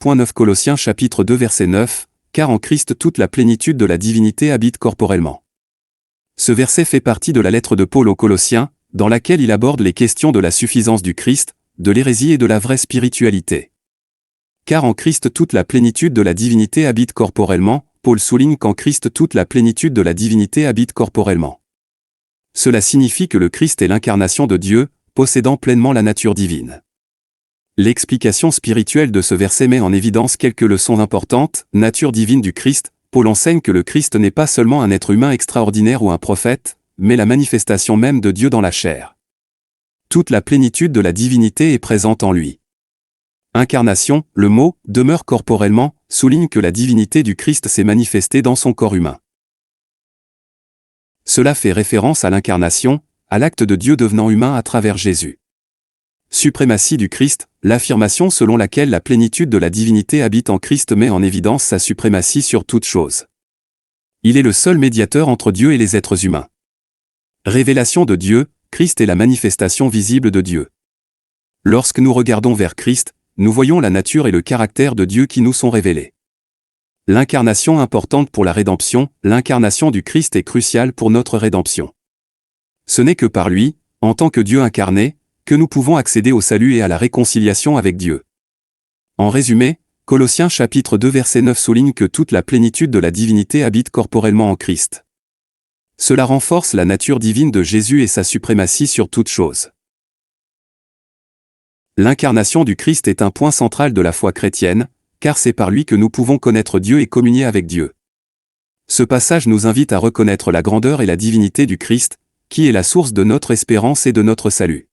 9 Colossiens chapitre 2 verset 9, car en Christ toute la plénitude de la divinité habite corporellement. Ce verset fait partie de la lettre de Paul aux Colossiens, dans laquelle il aborde les questions de la suffisance du Christ, de l'hérésie et de la vraie spiritualité. Car en Christ toute la plénitude de la divinité habite corporellement, Paul souligne qu'en Christ toute la plénitude de la divinité habite corporellement. Cela signifie que le Christ est l'incarnation de Dieu, possédant pleinement la nature divine. L'explication spirituelle de ce verset met en évidence quelques leçons importantes. Nature divine du Christ, Paul enseigne que le Christ n'est pas seulement un être humain extraordinaire ou un prophète, mais la manifestation même de Dieu dans la chair. Toute la plénitude de la divinité est présente en lui. Incarnation, le mot « demeure corporellement » souligne que la divinité du Christ s'est manifestée dans son corps humain. Cela fait référence à l'incarnation, à l'acte de Dieu devenant humain à travers Jésus. Suprématie du Christ, l'affirmation selon laquelle la plénitude de la divinité habite en Christ met en évidence sa suprématie sur toute chose. Il est le seul médiateur entre Dieu et les êtres humains. Révélation de Dieu, Christ est la manifestation visible de Dieu. Lorsque nous regardons vers Christ, nous voyons la nature et le caractère de Dieu qui nous sont révélés. L'incarnation importante pour la rédemption, l'incarnation du Christ est cruciale pour notre rédemption. Ce n'est que par lui, en tant que Dieu incarné, que nous pouvons accéder au salut et à la réconciliation avec Dieu. En résumé, Colossiens chapitre 2 verset 9 souligne que toute la plénitude de la divinité habite corporellement en Christ. Cela renforce la nature divine de Jésus et sa suprématie sur toute chose. L'incarnation du Christ est un point central de la foi chrétienne, car c'est par lui que nous pouvons connaître Dieu et communier avec Dieu. Ce passage nous invite à reconnaître la grandeur et la divinité du Christ, qui est la source de notre espérance et de notre salut.